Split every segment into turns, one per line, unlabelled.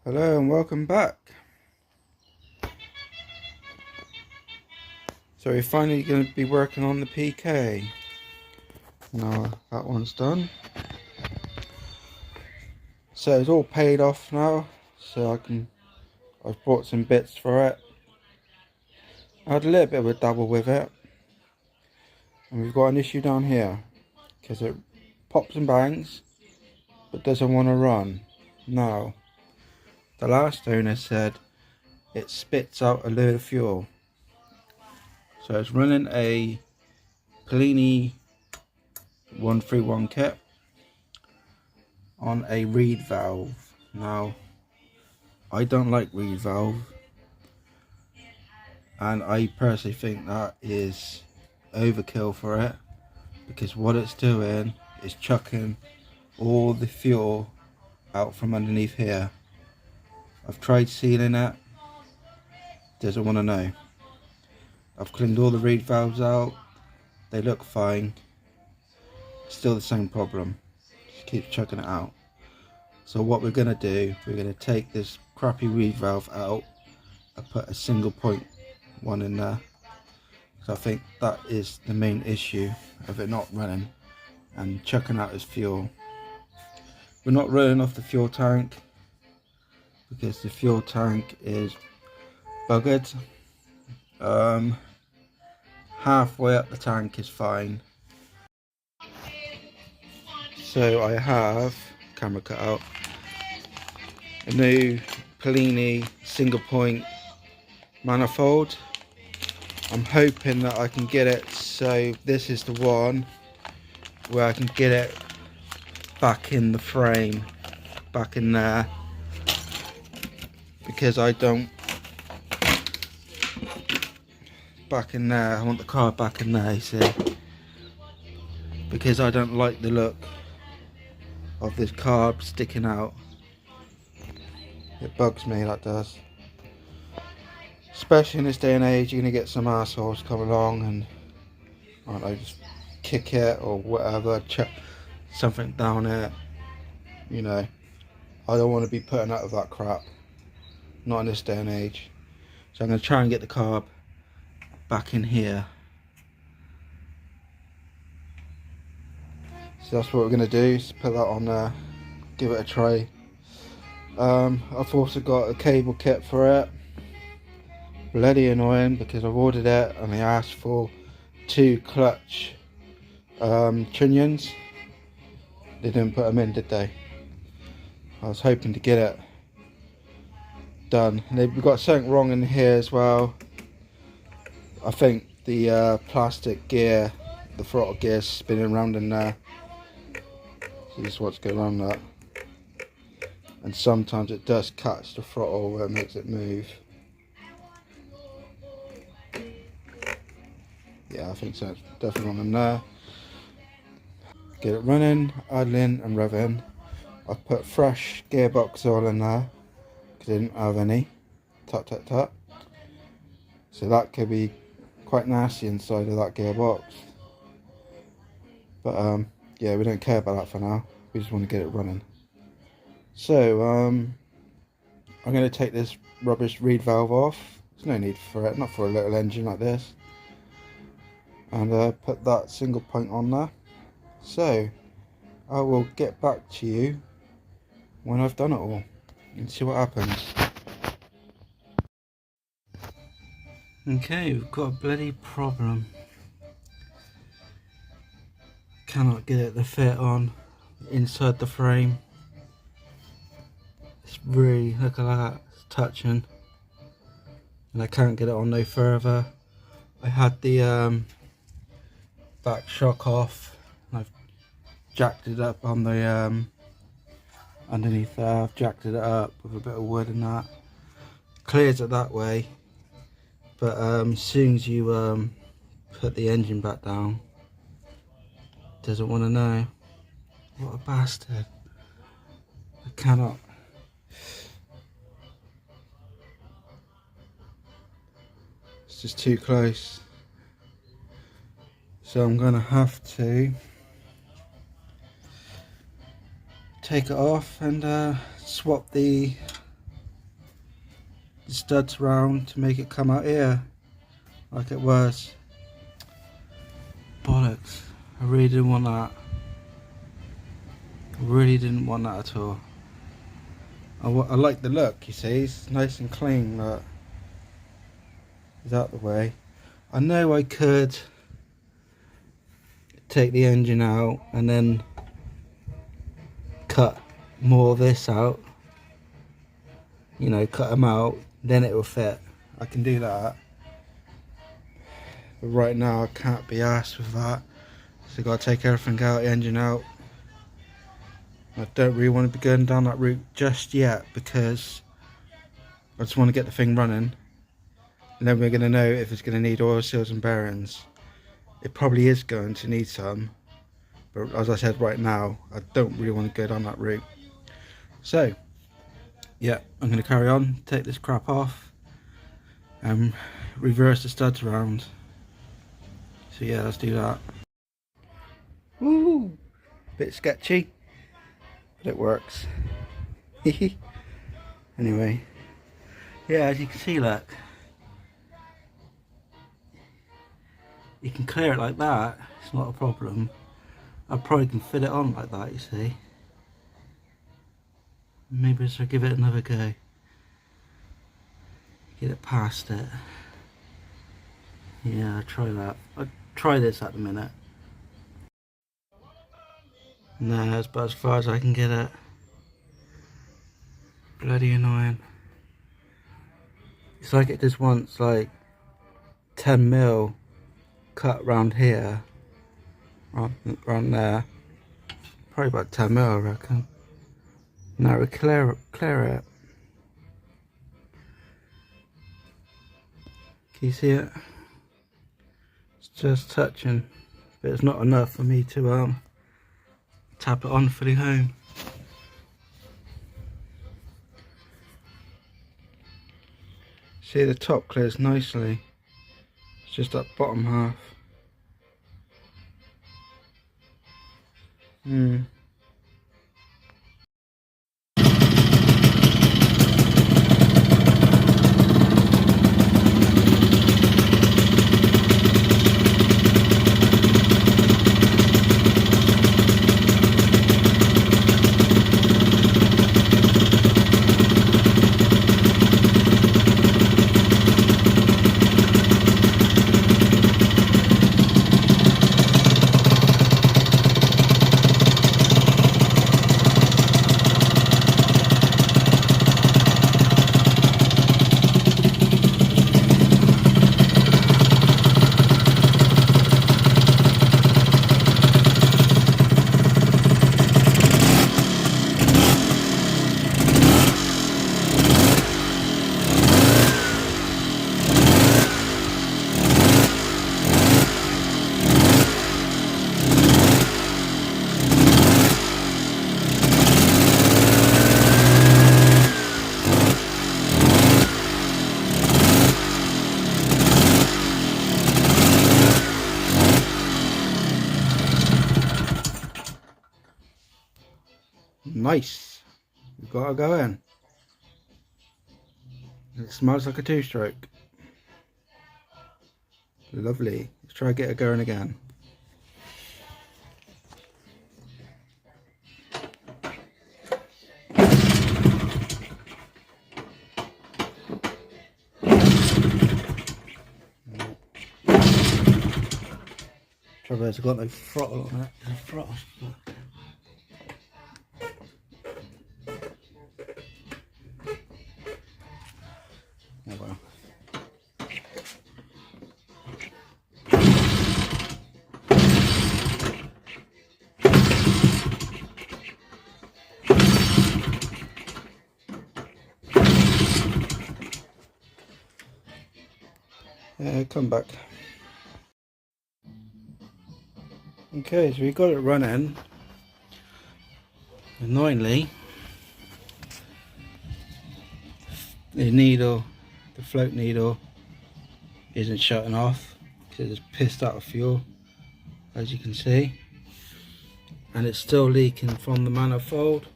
Hello and welcome back. So we're finally going to be working on the PK. Now that one's done. So it's all paid off now. So I've bought some bits for it. I had a little bit of a dabble with it. And we've got an issue down here. Because it pops and bangs, but doesn't want to run. Now, the last owner said it spits out a load of fuel. So it's running a Pellini 131 kit on a reed valve. Now, I don't like reed valve, and I personally think that is overkill for it, because what it's doing is chucking all the fuel out from underneath here. I've tried sealing it, doesn't want to know. I've cleaned all the reed valves out, they look fine, still the same problem, just keeps chucking it out. So what we're going to do, we're going to take this crappy reed valve out and put a single point one in there. So I think that is the main issue of it not running and chucking out its fuel. We're not running off the fuel tank because the fuel tank is buggered. Halfway up the tank is fine. So I have, camera cut out, a new Pellini single point manifold. I'm hoping that I can get it so this is the one where I can get it back in the frame, back in there, because I don't, back in there, I want the car back in there, you see, because I don't like the look of this carb sticking out. It bugs me, that does. Especially in this day and age, you're going to get some assholes come along and, I don't know, just kick it or whatever, chuck something down it. You know, I don't want to be putting out of that crap. Not in this day and age. So I'm going to try and get the carb back in here. So that's what we're going to do, is put that on there, give it a try. I've also got a cable kit for it. Bloody annoying, because I've ordered it and they asked for 2 clutch trunnions. They didn't put them in, did they? I was hoping to get it done. We've got something wrong in here as well. I think the plastic gear, the throttle gear, is spinning around in there. So this is what's going on that. And sometimes it does catch the throttle where it makes it move. Yeah, I think so. It's definitely wrong in there. Get it running, idling and revving. I've put fresh gearbox oil in there because I didn't have any. Tut tut tut. So that could be quite nasty inside of that gearbox. But yeah, we don't care about that for now. We just want to get it running. So I'm going to take this rubbish reed valve off. There's no need for it, not for a little engine like this. And put that single point on there. So I will get back to you when I've done it all and see what happens. Okay, we've got a bloody problem. Cannot get it to fit on inside the frame. It's really, look at that, it's touching. And I can't get it on no further. I had the back shock off, and I've jacked it up on the underneath there. I've jacked it up with a bit of wood and that. Clears it that way, but as soon as you put the engine back down, doesn't want to know. What a bastard. I cannot. It's just too close. So I'm going to have to take it off and swap the the studs round to make it come out here like it was. Bollocks, I really didn't want that. I really didn't want that at all. I like the look, you see, it's nice and clean, look. It's out the way. I know I could take the engine out and then cut more of this out, you know, cut them out, then it will fit. I can do that, but right now I can't be arsed with that, so I've got to take everything out, the engine out. I don't really want to be going down that route just yet because I just want to get the thing running, and then we're going to know if it's going to need oil seals and bearings. It probably is going to need some, but as I said, right now I don't really want to go down that route. So yeah, I'm going to carry on, take this crap off and reverse the studs around. So yeah, let's do that. Woo! Bit sketchy, but it works. Anyway, yeah, as you can see, look, you can clear it like that, it's not a problem. I probably can fit it on like that, you see. Maybe I should give it another go. Get it past it. Yeah, I'll try that. I'll try this at the minute. No, that's about as far as I can get it. Bloody annoying. It's like it just wants like 10mm cut round here, round there. Probably about 10mm, I reckon. Now we clear it. Can you see it? It's just touching, but it's not enough for me to tap it on fully home. See, the top clears nicely. It's just that bottom half. Nice. We've got to go in. It smells like a two-stroke. Lovely. Let's try to get it going again. Trouble is, I've got no throttle on it. The throttle's fucked. Oh well. Come back. Okay, so we got it running. Annoyingly, the needle, the float needle, isn't shutting off because it's pissed out of fuel, as you can see, and it's still leaking from the manifold.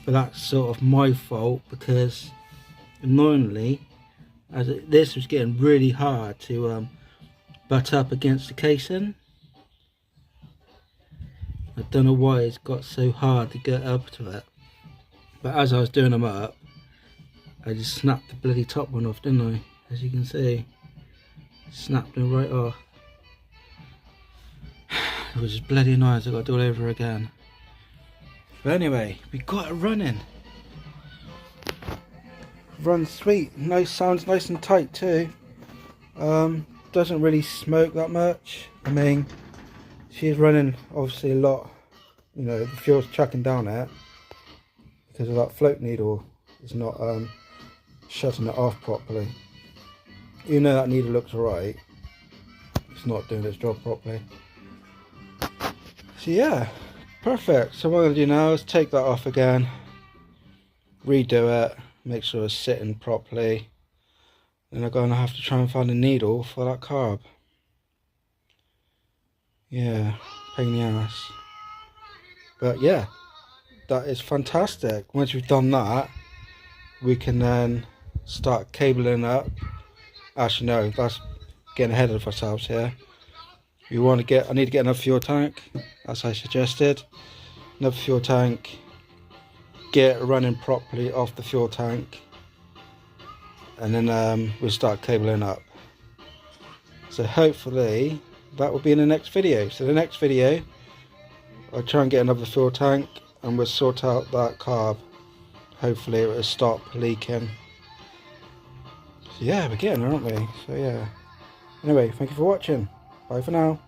But that's sort of my fault because annoyingly This was getting really hard to butt up against the casing. I don't know why it's got so hard to get up to it, but as I was doing them up, I just snapped the bloody top one off, didn't I? As you can see, snapped them right off. It was just bloody annoying, so I got to do it over again. But anyway, we got it running. Runs sweet, nice, sounds nice and tight too. Doesn't really smoke that much. I mean, she's running obviously a lot, you know, the fuel's chucking down it because of that float needle is not shutting it off properly. Even though that needle looks alright, it's not doing its job properly. So yeah, perfect. So what I'm going to do now is take that off again, redo it, make sure it's sitting properly. Then I'm going to have to try and find a needle for that carb. Yeah, pain in the ass. But yeah, that is fantastic. Once we've done that, we can then start cabling up. Actually no, that's getting ahead of ourselves here. I need to get another fuel tank, as I suggested. Another fuel tank, get it running properly off the fuel tank, and then we'll start cabling up. So hopefully that will be in the next video. So the next video, I'll try and get another fuel tank and we'll sort out that carb. Hopefully it will stop leaking. So yeah, we're getting there, aren't we? So yeah. Anyway, thank you for watching. Bye for now.